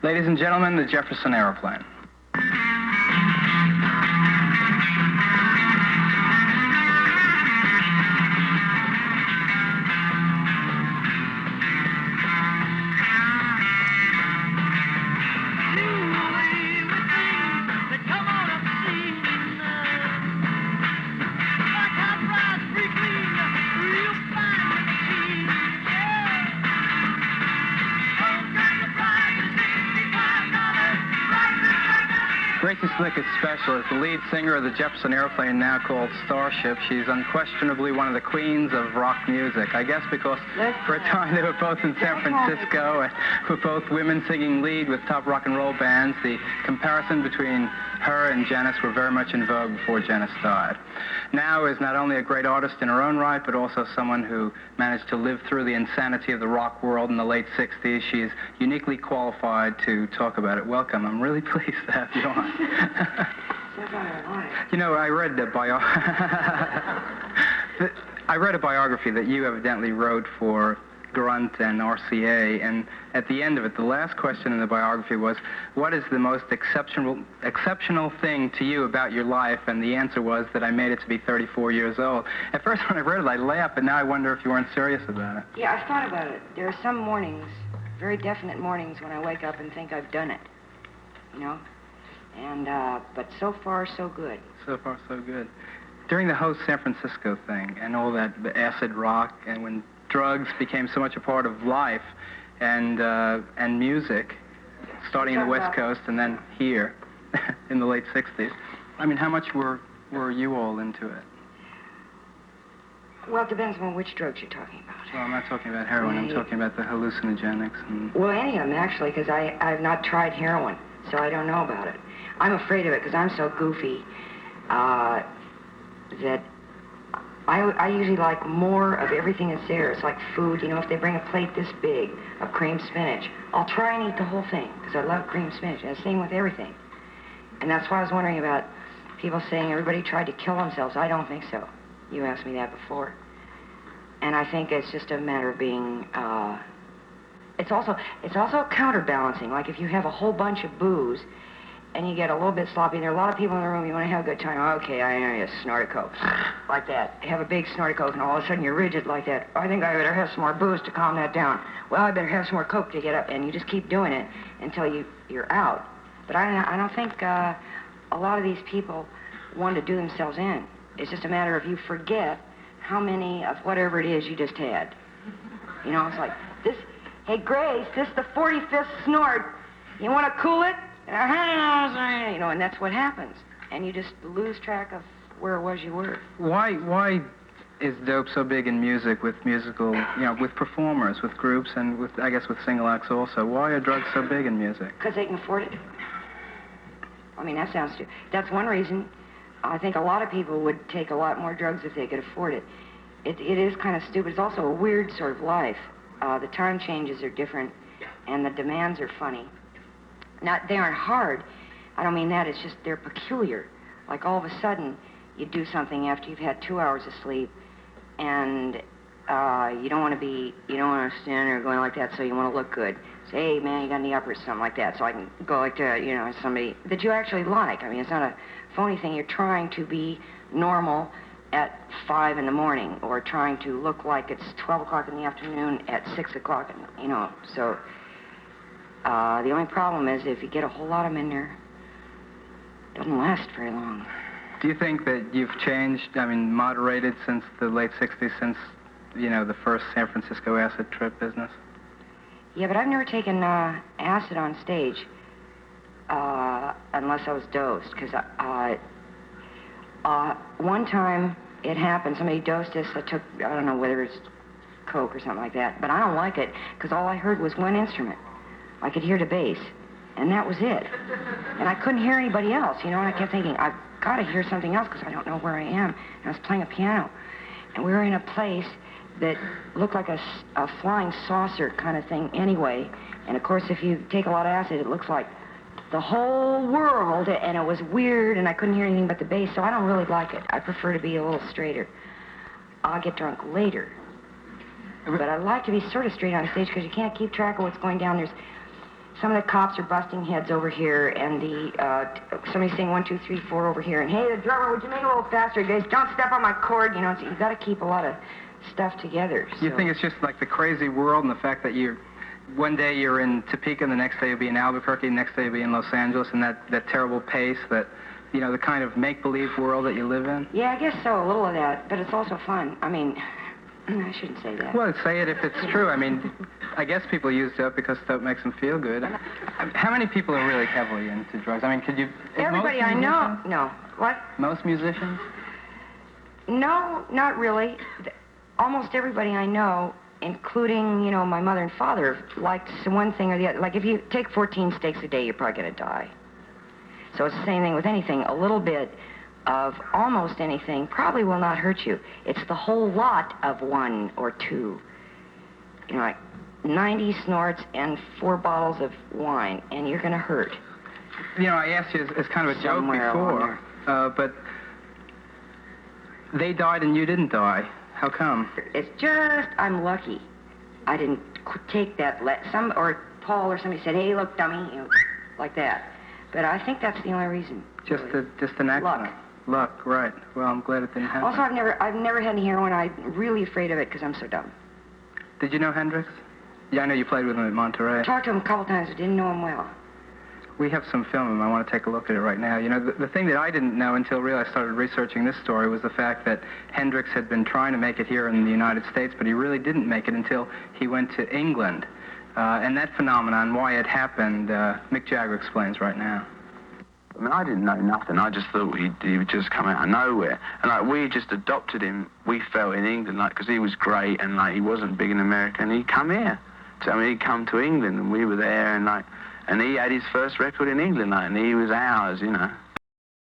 Ladies and gentlemen, the Jefferson Aeroplane. Gracie Slick is special. As the lead singer of the Jefferson Airplane, now called Starship, she's unquestionably one of the queens of rock music. I guess because for a time they were both in San Francisco and were both women singing lead with top rock and roll bands. The comparison between her and Janis were very much in vogue before Janis died. Now is not only a great artist in her own right, but also someone who managed to live through the insanity of the rock world in the late 60s. She is uniquely qualified to talk about it. Welcome. I'm really pleased to have you on. You know, I read a biography that you evidently wrote for Grunt and RCA, and at the end of it, the last question in the biography was, what is the most exceptional thing to you about your life? And the answer was that I made it to be 34 years old. At first when I read it, I laughed, but now I wonder if you weren't serious about it. Yeah, I've thought about it. There are some mornings, very definite mornings, when I wake up and think I've done it, you know? And, but so far, so good. So far, so good. During the whole San Francisco thing and all that, the acid rock, and when drugs became so much a part of life and music, starting in the West Coast and then here in the late 60s. I mean, how much were you all into it? Well, it depends on which drugs you're talking about. Well, I'm not talking about heroin. I'm talking about the hallucinogenics. And... Well, any of them, actually, because I've not tried heroin, so I don't know about it. I'm afraid of it because I'm so goofy that I usually like more of everything that's there. It's like food, you know, if they bring a plate this big of cream spinach, I'll try and eat the whole thing because I love cream spinach. And the same with everything. And that's why I was wondering about people saying everybody tried to kill themselves. I don't think so. You asked me that before. And I think it's just a matter of being, it's also counterbalancing. Like if you have a whole bunch of booze and you get a little bit sloppy, there are a lot of people in the room, you want to have a good time. Okay, I know you snort a Coke. Like that. Have a big snort of Coke, and all of a sudden you're rigid like that. I think I better have some more booze to calm that down. Well, I better have some more Coke to get up, and you just keep doing it until you're out. But I don't think a lot of these people want to do themselves in. It's just a matter of you forget how many of whatever it is you just had. You know, it's like, hey, Grace, this is the 45th snort. You want to cool it? You know, and that's what happens. And you just lose track of where it was you were. Why is dope so big in music, with musical, you know, with performers, with groups, and with, I guess, with single acts also? Why are drugs so big in music? Because they can afford it. I mean, that sounds stupid. That's one reason. I think a lot of people would take a lot more drugs if they could afford it. It is kind of stupid. It's also a weird sort of life. The time changes are different, and the demands are funny. They aren't hard. I don't mean that. It's just they're peculiar. Like all of a sudden, you do something after you've had 2 hours of sleep, and you don't want to stand there going like that, so you want to look good. Say, hey, man, you got any uppers, something like that, so I can go like that, you know, somebody that you actually like. I mean, it's not a phony thing. You're trying to be normal at 5 in the morning, or trying to look like it's 12 o'clock in the afternoon at 6 o'clock, you know, so... the only problem is if you get a whole lot of them in there, it doesn't last very long. Do you think that you've changed, I mean, moderated since the late 60s, since, you know, the first San Francisco acid trip business? Yeah, but I've never taken acid on stage unless I was dosed, because one time it happened, somebody dosed us, I took, I don't know whether it's Coke or something like that, but I don't like it, because all I heard was one instrument. I could hear the bass, and that was it. And I couldn't hear anybody else, you know, and I kept thinking, I've got to hear something else because I don't know where I am. And I was playing a piano, and we were in a place that looked like a flying saucer kind of thing anyway. And, of course, if you take a lot of acid, it looks like the whole world, and it was weird, and I couldn't hear anything but the bass, so I don't really like it. I prefer to be a little straighter. I'll get drunk later. But I like to be sort of straight on stage because you can't keep track of what's going down. There's some of the cops are busting heads over here, and somebody's saying 1, 2, 3, 4 over here, and hey, the drummer, would you make it a little faster? Guys, don't step on my cord. You know, so you got to keep a lot of stuff together. You so. think it's just like the crazy world and the fact that one day you're in Topeka, and the next day you'll be in Albuquerque, the next day you'll be in Los Angeles, and that terrible pace, that, you know, the kind of make-believe world that you live in? Yeah, I guess so, a little of that, but it's also fun. I mean, I shouldn't say that. Well, say it if it's true. I mean, I guess people use dope because dope makes them feel good. How many people are really heavily into drugs? I mean, could you... Everybody I know. No. What? Most musicians? No, not really. Almost everybody I know, including, you know, my mother and father, likes one thing or the other. Like, if you take 14 steaks a day, you're probably going to die. So it's the same thing with anything. A little bit of almost anything probably will not hurt you. It's the whole lot of 1 or 2. You know, like 90 snorts and 4 bottles of wine, and you're going to hurt. You know, I asked you as kind of a joke before, but they died and you didn't die. How come? It's just, I'm lucky. I didn't take that, or Paul or somebody said, hey, look, dummy, you know, like that. But I think that's the only reason. Just an accident. Luck, right. Well, I'm glad it didn't happen. Also, I've never had any heroin. I'm really afraid of it because I'm so dumb. Did you know Hendrix? Yeah, I know you played with him at Monterey. I talked to him a couple times, but didn't know him well. We have some film of him. I want to take a look at it right now. You know, the thing that I didn't know until really I started researching this story was the fact that Hendrix had been trying to make it here in the United States, but he really didn't make it until he went to England. And that phenomenon, why it happened, Mick Jagger explains right now. I mean, I didn't know nothing. I just thought he would just come out of nowhere. And, like, we just adopted him, we felt, in England, like, because he was great and, like, he wasn't big in America, and he'd come here. So, I mean, he'd come to England, and we were there, and, like, and he had his first record in England, like, and he was ours, you know.